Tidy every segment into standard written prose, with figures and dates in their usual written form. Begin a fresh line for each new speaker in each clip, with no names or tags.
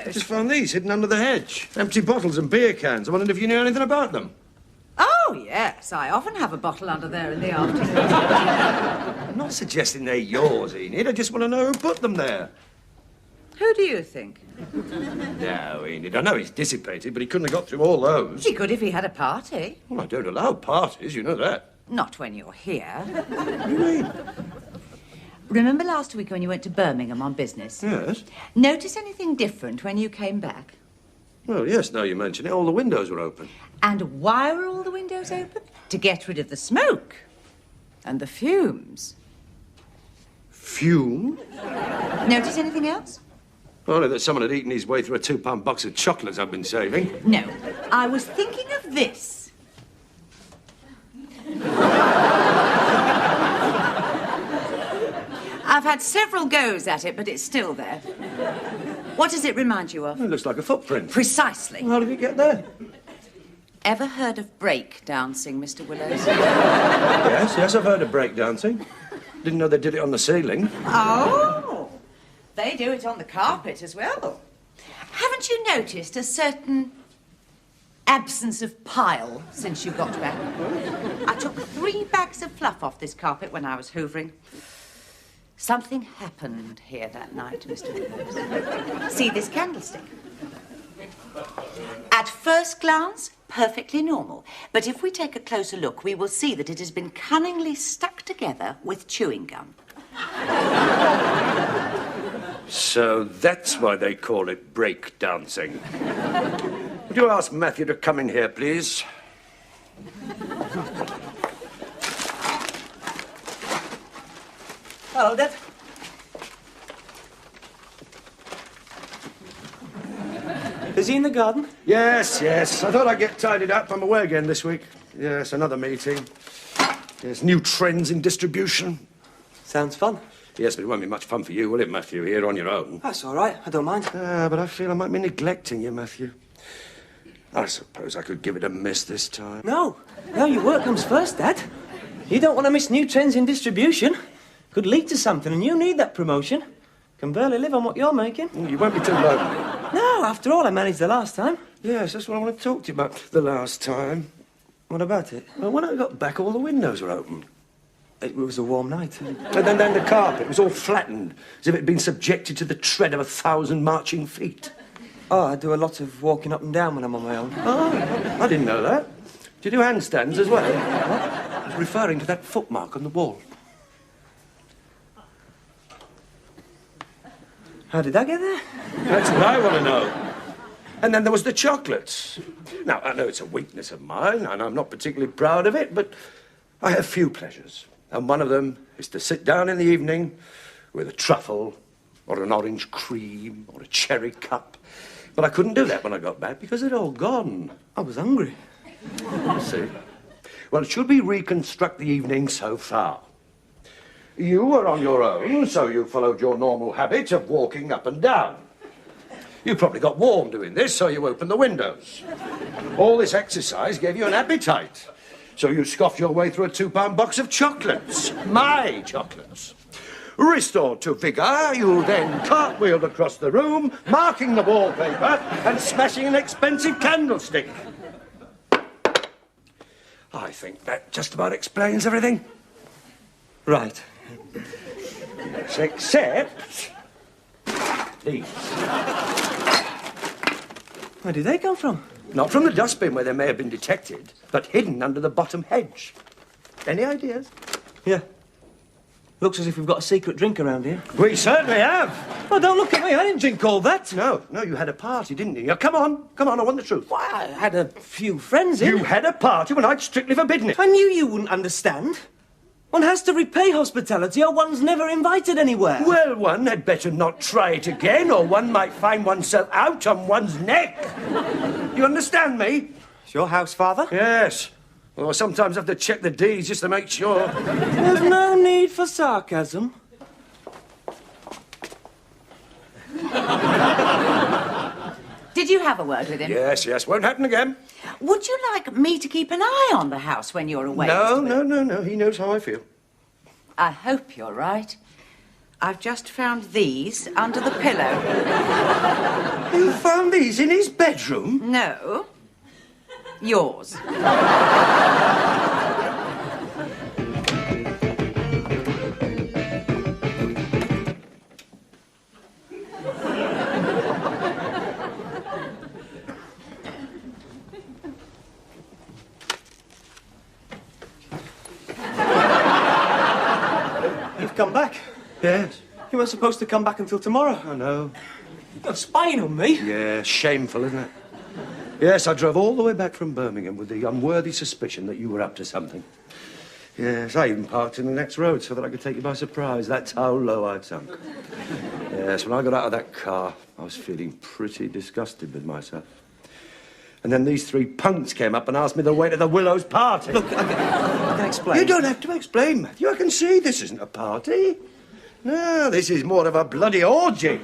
I just found these hidden under the hedge. Empty bottles and beer cans. I wondered if you knew anything about them.
Oh, yes. I often have a bottle under there in the afternoon.
I'm not suggesting they're yours, Enid. I just want to know who put them there.
Who do you think?
No, Enid, I know he's dissipated, but he couldn't have got through all those.
He could if he had a party.
Well, I don't allow parties, you know that.
Not when you're here.
What do you mean?
Remember last week when you went to Birmingham on business?
Yes.
Notice anything different when you came back?
Well, yes, now you mention it, all the windows were open.
And why were all the windows open? To get rid of the smoke and the fumes.
Fume?
Notice anything else?
Only that someone had eaten his way through a £2 box of chocolates I've been saving.
No, I was thinking of this. I've had several goes at it, but it's still there. What does it remind you of?
It looks like a footprint.
Precisely.
How did it get there?
Ever heard of break dancing, Mr. Willows?
Yes, I've heard of breakdancing. Didn't know they did it on the ceiling.
Oh, they do it on the carpet as well. Haven't you noticed a certain absence of pile since you got back? I took 3 bags of fluff off this carpet when I was hoovering. Something happened here that night, Mr. Willows. See this candlestick? At first glance, perfectly normal. But if we take a closer look, we will see that it has been cunningly stuck together with chewing gum.
So that's why they call it break dancing. Would you ask Matthew to come in here, please?
Hello, Dad. Is he in the garden?
Yes. I thought I'd get tidied up. I'm away again this week. Yes, another meeting. Yes, new trends in distribution.
Sounds fun.
Yes, but it won't be much fun for you, will it, Matthew, here on your own?
That's all right. I don't mind.
But I feel I might be neglecting you, Matthew. I suppose I could give it a miss this time.
No, your work comes first, Dad. You don't want to miss new trends in distribution. Could lead to something, and you need that promotion. Can barely live on what you're making.
You won't be too lonely.
No, after all, I managed the last time.
Yes, that's what I want to talk to you about the last time.
What about it?
Well, when I got back, all the windows were open.
It was a warm night.
And then the carpet was all flattened, as if it had been subjected to the tread of 1,000 marching feet.
Oh, I do a lot of walking up and down when I'm on my own.
Oh, I didn't know that. Do you do handstands as well? What? I was referring to that footmark on the wall.
How did I get there?
That's what I want to know. And then there was the chocolates. Now, I know it's a weakness of mine, and I'm not particularly proud of it, but I have few pleasures. And one of them is to sit down in the evening with a truffle or an orange cream or a cherry cup. But I couldn't do that when I got back because they'd all gone.
I was hungry.
I see. Well, should we reconstruct the evening so far? You were on your own, so you followed your normal habit of walking up and down. You probably got warm doing this, so you opened the windows. All this exercise gave you an appetite, so you scoffed your way through a £2 box of chocolates. My chocolates. Restored to vigour, you then cartwheeled across the room, marking the wallpaper and smashing an expensive candlestick. I think that just about explains everything.
Right.
Yes, except these.
Where did they come from?
Not from the dustbin where they may have been detected, but hidden under the bottom hedge. Any ideas?
Yeah. Looks as if we've got a secret drink around here.
We certainly have.
Oh, don't look at me. I didn't drink all that.
No, you had a party, didn't you? Now, come on, I want the truth.
Why, I had a few friends in.
You had a party when I'd strictly forbidden it.
I knew you wouldn't understand. One has to repay hospitality or one's never invited anywhere.
Well, one had better not try it again, or one might find oneself out on one's neck. You understand me?
It's your house, Father?
Yes. Well, I sometimes have to check the deeds just to make sure.
There's no need for sarcasm.
Did you have a word with him?
Yes. Won't happen again.
Would you like me to keep an eye on the house when you're away?
No. He knows how I feel.
I hope you're right. I've just found these under the pillow.
You found these in his bedroom?
No. Yours.
You've come back.
Yes.
You weren't supposed to come back until tomorrow.
I know.
You're spying on me.
Yeah, shameful, isn't it? Yes, I drove all the way back from Birmingham with the unworthy suspicion that you were up to something. Yes, I even parked in the next road so that I could take you by surprise. That's how low I'd sunk. Yes, when I got out of that car, I was feeling pretty disgusted with myself. And then these three punks came up and asked me the way to the Willows party.
Look, I can explain.
You don't have to explain, Matthew. I can see this isn't a party. No, this is more of a bloody orgy.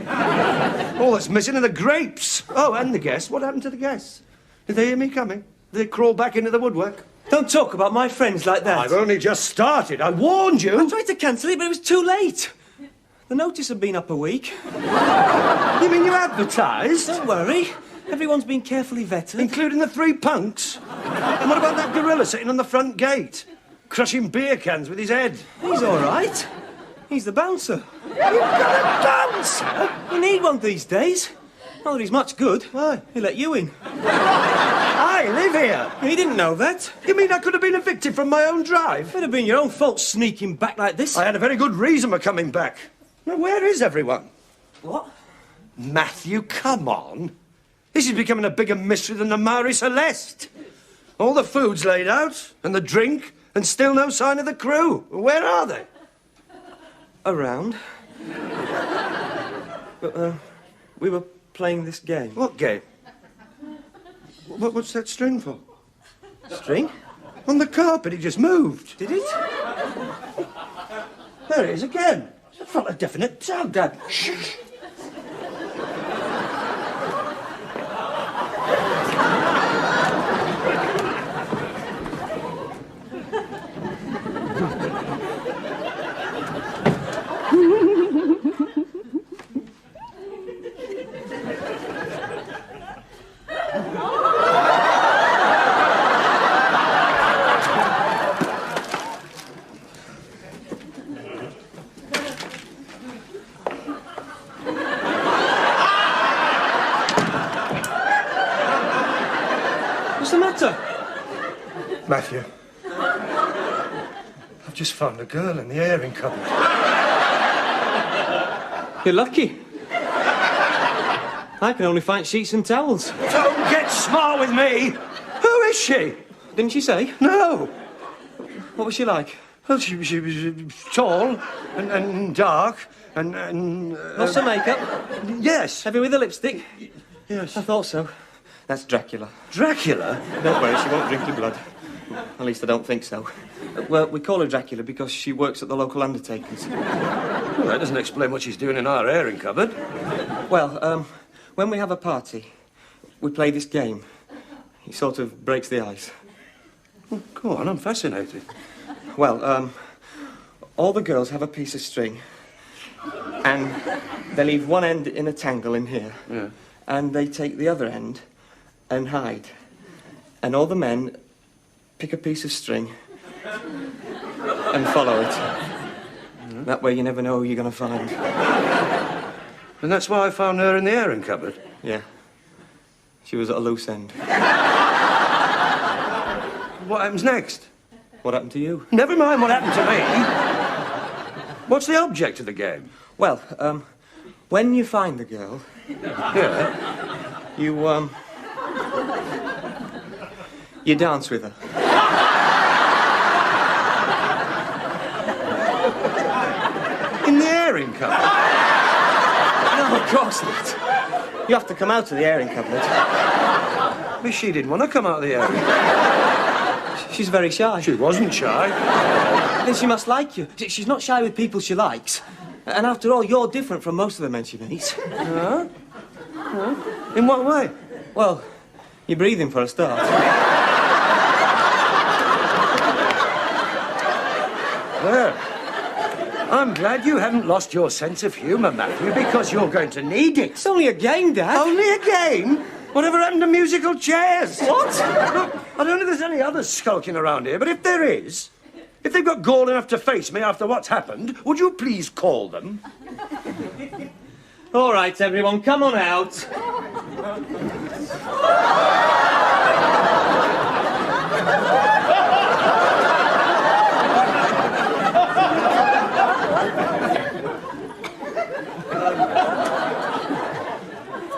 All that's missing are the grapes. Oh, and the guests. What happened to the guests? Did they hear me coming? Did they crawl back into the woodwork?
Don't talk about my friends like that.
I've only just started. I warned you.
I tried to cancel it, but it was too late. The notice had been up a week.
You mean you advertised?
Don't worry. Everyone's been carefully vetted.
Including the three punks? And what about that gorilla sitting on the front gate? Crushing beer cans with his head?
He's all right. He's the bouncer.
You've got a bouncer?
We need one these days. Not that he's much good.
Why?
He let you in.
I live here.
He didn't know that.
You mean I could have been evicted from my own drive?
It'd have been your own fault sneaking back like this.
I had a very good reason for coming back. Now, where is everyone?
What?
Matthew, come on. This is becoming a bigger mystery than the Marie Celeste. All the food's laid out, and the drink, and still no sign of the crew. Where are they?
Around. But, we were playing this game.
What game? What's that string for?
String?
On the carpet, it just moved.
Did it?
There it is again. It's not a definite tug, Dad. Shh.
What's the matter?
Matthew, I've just found a girl in the airing cupboard.
You're lucky. I can only find sheets and towels.
Don't get smart with me. Who is she?
Didn't she say?
No.
What was she like?
Well, she was tall and dark and
Lots of makeup?
yes.
Heavy with the lipstick?
Yes.
I thought so. That's Dracula.
Dracula?
Don't worry, she won't drink your blood. At least I don't think so. Well, we call her Dracula because she works at the local undertaker's.
Well, that doesn't explain what she's doing in our airing cupboard.
Well, when we have a party, we play this game. It sort of breaks the ice.
Oh, go on, I'm fascinated.
Well, all the girls have a piece of string, and they leave one end in a tangle in here,
Yeah.
and they take the other end and hide. And all the men pick a piece of string and follow it. Mm-hmm. That way you never know who you're going to find.
And that's why I found her in the airing cupboard.
Yeah. She was at a loose end.
What happens next?
What happened to you?
Never mind what happened to me. What's the object of the game?
Well, when you find the girl,
Yeah.
you dance with her.
In the airing cupboard?
No, of course not. You have to come out of the airing cupboard.
But she didn't want to come out of the airing.
She's very shy.
She wasn't shy.
Then she must like you. She's not shy with people she likes. And after all, you're different from most of the men she meets.
Huh? Huh? In what way?
Well, you're breathing for a start.
Where? I'm glad you haven't lost your sense of humour, Matthew, because you're going to need it.
It's only a game, Dad.
Only a game? Whatever happened to musical chairs?
What?
Look, I don't know if there's any others skulking around here, but if there is, if they've got gall enough to face me after what's happened, would you please call them?
All right, everyone, come on out.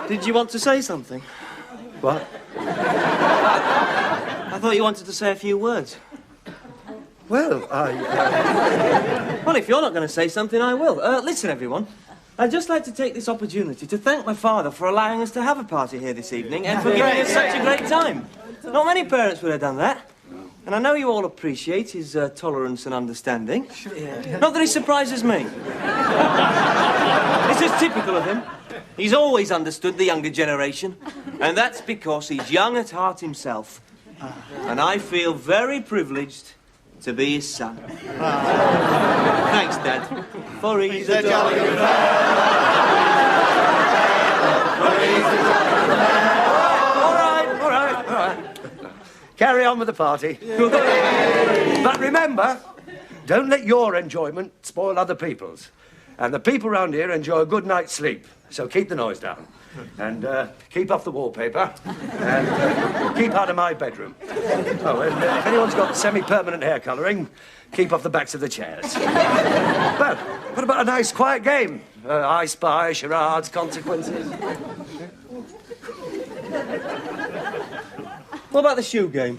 Did you want to say something?
What?
I thought you wanted to say a few words.
Well,
Well, if you're not going to say something, I will. Listen, everyone. I'd just like to take this opportunity to thank my father for allowing us to have a party here this evening and for giving us such a great time. Not many parents would have done that. And I know you all appreciate his tolerance and understanding. Not that it surprises me. It's just typical of him. He's always understood the younger generation. And that's because he's young at heart himself. And I feel very privileged to be his son. Thanks, Dad. For he's a jolly good
all right. Carry on with the party. But remember, don't let your enjoyment spoil other people's. And the people round here enjoy a good night's sleep, so keep the noise down. And keep off the wallpaper. And keep out of my bedroom. Oh, and if anyone's got semi-permanent hair colouring, keep off the backs of the chairs. Well, what about a nice quiet game? I Spy, charades, consequences.
What about the shoe game?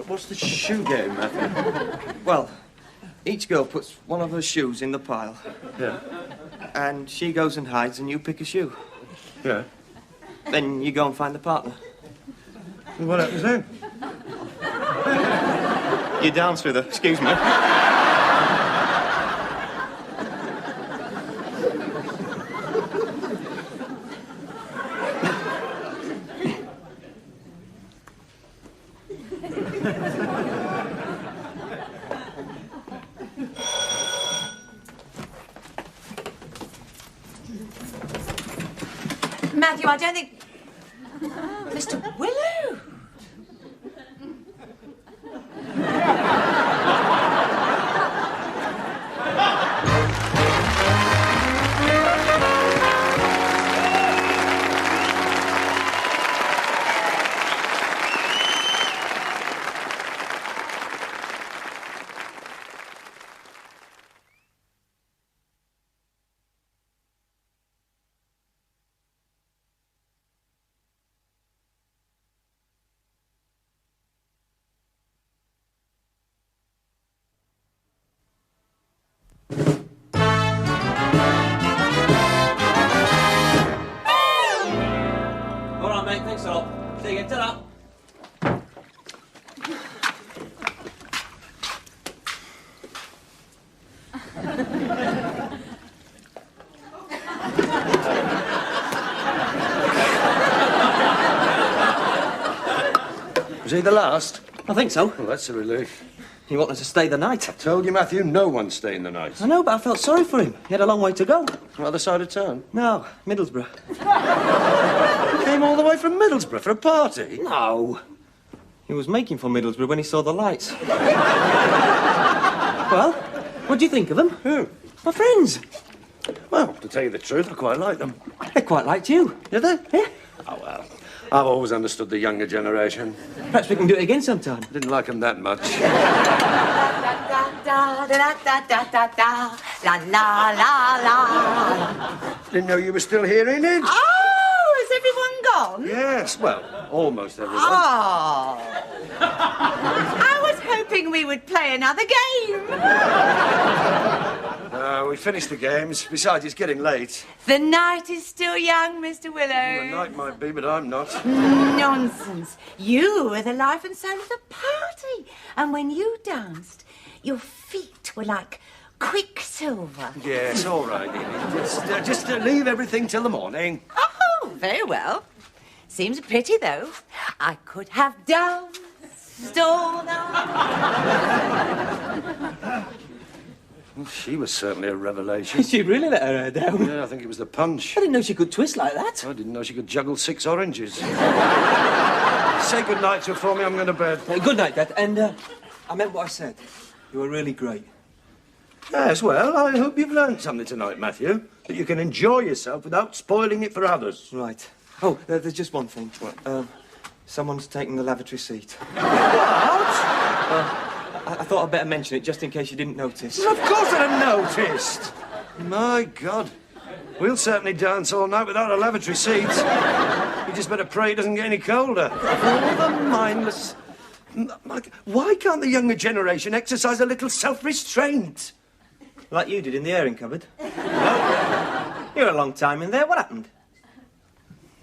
What's the shoe game, Matthew?
Well, each girl puts one of her shoes in the pile.
Yeah.
And she goes and hides and you pick a shoe.
Yeah.
Then you go and find the partner.
And what happens then?
You dance with her. Excuse me.
Matthew, I don't think... Mr. Willow!
Thanks a lot. See you. Ta-ra.
Was he the last?
I think so.
Well, that's a relief.
He wanted to stay the night.
I told you, Matthew, no one's staying the night.
I know, but I felt sorry for him. He had a long way to go.
Other side of town?
No, Middlesbrough.
He came all the way from Middlesbrough for a party?
No. He was making for Middlesbrough when he saw the lights. Well, what do you think of them?
Who?
My friends.
Well, to tell you the truth, I quite like them.
They quite liked you.
Did they?
Yeah.
Oh, well. I've always understood the younger generation.
Perhaps we can do it again sometime.
Didn't like them that much. Didn't know you were still here, Enid.
Oh, is everyone gone?
Yes, well, almost everyone.
Oh. I was hoping we would play another game.
We finished the games. Besides, it's getting late.
The night is still young, Mr.
The
Willow.
night might be, but I'm not.
Nonsense. You were the life and soul of the party. And when you danced, your feet were like quicksilver. over.
Yes, all right, Edie. Just leave everything till the morning.
Oh, very well. Seems a pity, though. I could have danced all night.
She was certainly a revelation.
She really let her hair down.
Yeah, I think it was the punch.
I didn't know she could twist like that.
I didn't know she could juggle 6 oranges. Say good night to her for me. I'm going to bed.
Good night, Dad. And I meant what I said. You were really great.
Yes, well, I hope you've learned something tonight, Matthew. That you can enjoy yourself without spoiling it for others.
Right. Oh, there's just one thing. Someone's taken the lavatory seat.
What?
I thought I'd better mention it just in case you didn't notice.
Well, of course I'd have noticed. My God. We'll certainly dance all night without a lavatory seat. You just better pray it doesn't get any colder. All the mindless... Why can't the younger generation exercise a little self-restraint?
Like you did in the airing cupboard. You're a long time in there. What happened?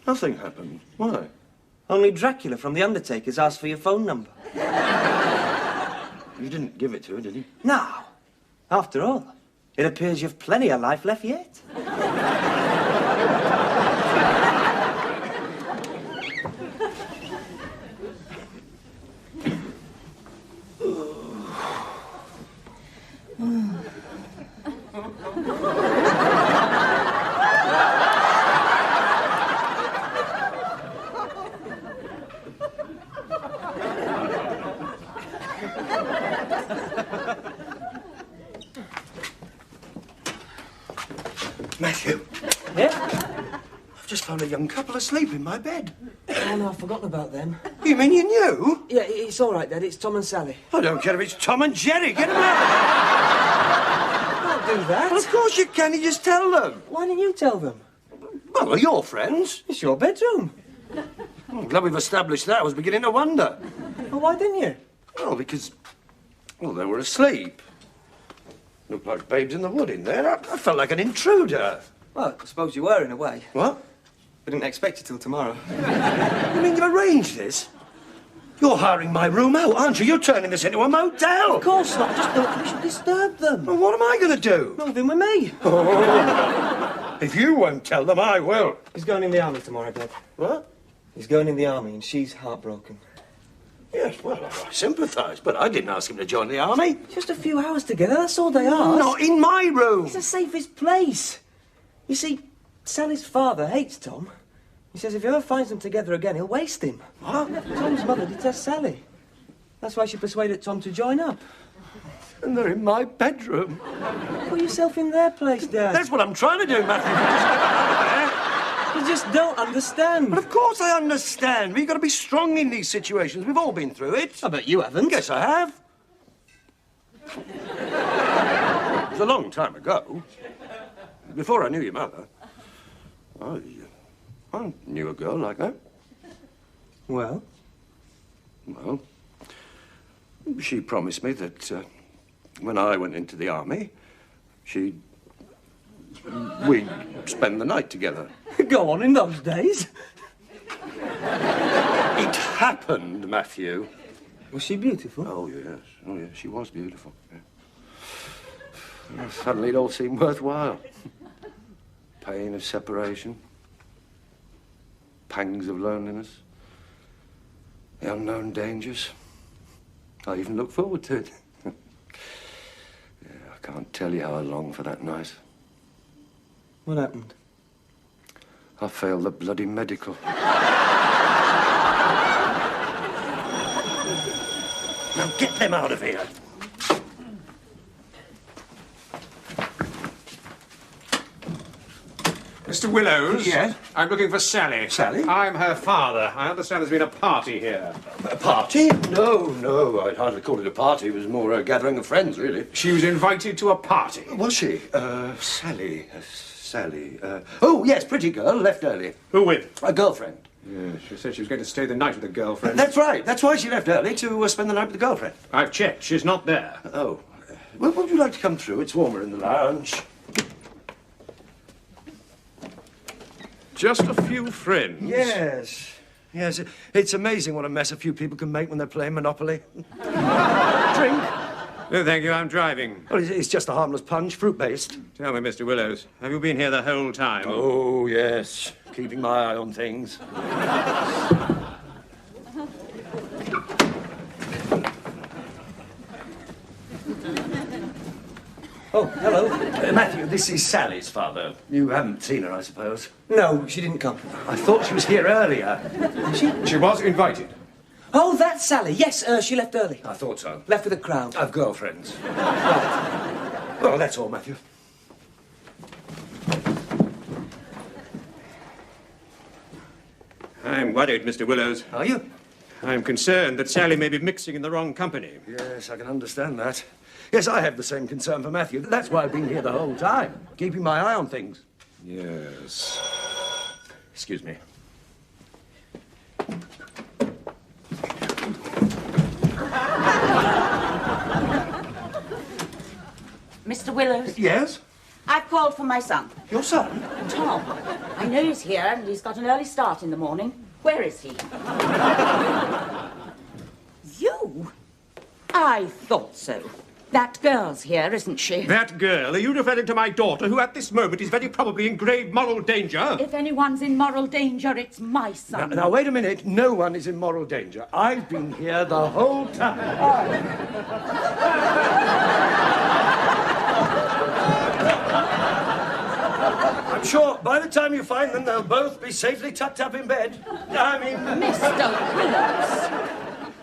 Nothing happened. Why?
Only Dracula from The Undertaker's asked for your phone number.
You didn't give it to her, did you?
Now, after all, it appears you've plenty of life left yet.
Matthew,
Yeah?
I've just found a young couple asleep in my bed.
Oh, no, I've forgotten about them.
You mean you knew?
Yeah, it's all right, Dad. It's Tom and Sally.
I don't care if it's Tom and Jerry. Get them out.
Don't do that.
Well, of course you can. You just tell them.
Why didn't you tell them?
Well, they're your friends.
It's your bedroom.
I'm glad we've established that. I was beginning to wonder.
Well, why didn't you?
Well, because... Well, they were asleep. Looked like babes in the wood in there. I felt like an intruder.
Well, I suppose you were, in a way.
What?
I didn't expect you till tomorrow.
You mean you've arranged this? You're hiring my room out, aren't you? You're turning this into a motel.
Of course not. I just thought we should disturb them.
Well, what am I going to do?
Move in with me.
If you won't tell them, I will.
He's going in the army tomorrow, Dad.
What?
He's going in the army and she's heartbroken.
Yes, well, I sympathise, but I didn't ask him to join the army.
Just a few hours together, that's all they ask.
Not in my room.
It's the safest place. You see, Sally's father hates Tom. He says if he ever finds them together again, he'll waste him.
What?
Tom's mother detests Sally. That's why she persuaded Tom to join up.
And they're in my bedroom.
Put yourself in their place, Dad.
That's what I'm trying to do, Matthew. Just get out of there.
You just don't understand.
But of course I understand. But you've got to be strong in these situations. We've all been through it.
I bet you haven't.
Yes, I have. It was a long time ago. Before I knew your mother. I knew a girl like that.
Well?
Well, she promised me that when I went into the army, we'd spend the night together.
Go on, in those days.
It happened, Matthew.
Was she beautiful?
Oh, yes. Oh, yes. She was beautiful. Yeah. Suddenly it all seemed worthwhile. Pain of separation. Pangs of loneliness. The unknown dangers. I even look forward to it. Yeah, I can't tell you how I long for that night.
What happened?
I failed the bloody medical. Now get them out of here.
Mr. Willows?
Yes?
I'm looking for Sally.
Sally?
I'm her father. I understand there's been a party here.
A party? No, I'd hardly call it a party. It was more a gathering of friends, really.
She was invited to a party.
Was she? Sally. Oh, yes, pretty girl, left early.
Who with?
A girlfriend.
Yeah, she said she was going to stay the night with a girlfriend.
That's right. That's why she left early, to spend the night with the girlfriend.
I've checked. She's not there.
Oh. Well, would you like to come through? It's warmer in the lounge.
Just a few friends.
Yes. Yes, it's amazing what a mess a few people can make when they're playing Monopoly. Drink?
No, thank you, I'm driving.
Well, it's just a harmless punch, fruit-based.
Tell me, Mr. Willows, have you been here the whole time?
Oh, yes. Keeping my eye on things. Oh, hello. Matthew, this is Sally's father. You haven't seen her, I suppose.
No, she didn't come.
I thought she was here earlier.
She was invited.
Oh, that's Sally. Yes, she left early.
I thought so.
Left with a crowd.
I've girlfriends. Well, that's all, Matthew.
I'm worried, Mr. Willows.
Are you?
I'm concerned that Sally may be mixing in the wrong company.
Yes, I can understand that. Yes, I have the same concern for Matthew. That's why I've been here the whole time, keeping my eye on things.
Yes.
Excuse me.
Mr. Willows,
Yes?
I've called for my son,
Your son?
Tom. I know he's here and he's got an early start in the morning. Where is he? You? I thought so. That girl's here, isn't she?
That girl, are you referring to my daughter, who at this moment is very probably in grave moral danger?
If anyone's in moral danger, it's my son.
Now, wait a minute. No one is in moral danger. I've been here the whole time. I'm sure by the time you find them, they'll both be safely tucked up in bed. I mean...
Mr. Willows,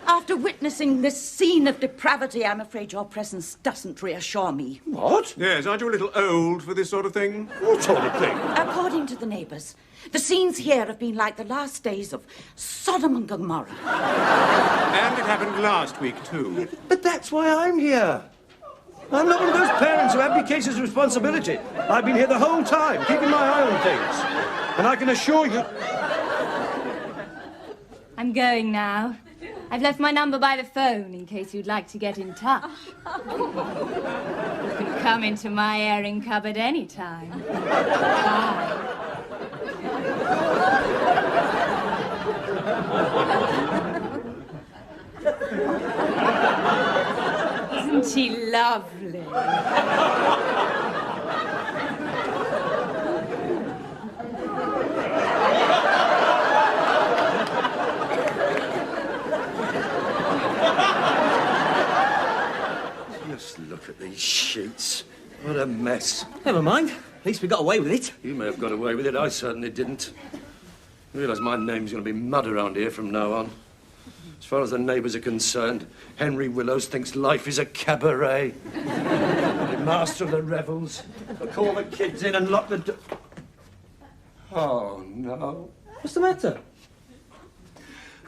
after witnessing this scene of depravity, I'm afraid your presence doesn't reassure me.
What?
Yes, aren't you a little old for this sort of thing?
What sort of thing?
According to the neighbours, the scenes here have been like the last days of Sodom and Gomorrah.
And it happened last week, too.
But that's why I'm here. I'm not one of those parents who abdicates his responsibility. I've been here the whole time, keeping my eye on things. And I can assure you...
I'm going now. I've left my number by the phone in case you'd like to get in touch. You can come into my airing cupboard anytime. Bye. Isn't she lovely?
Just look at these sheets. What a mess.
Never mind. At least we got away with it.
You may have got away with it. I certainly didn't. I realise my name's going to be mud around here from now on. As far as the neighbours are concerned, Henry Willows thinks life is a cabaret. The master of the revels. They'll call the kids in and lock the door. Oh, no.
What's the matter?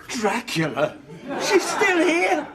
Dracula! She's still here!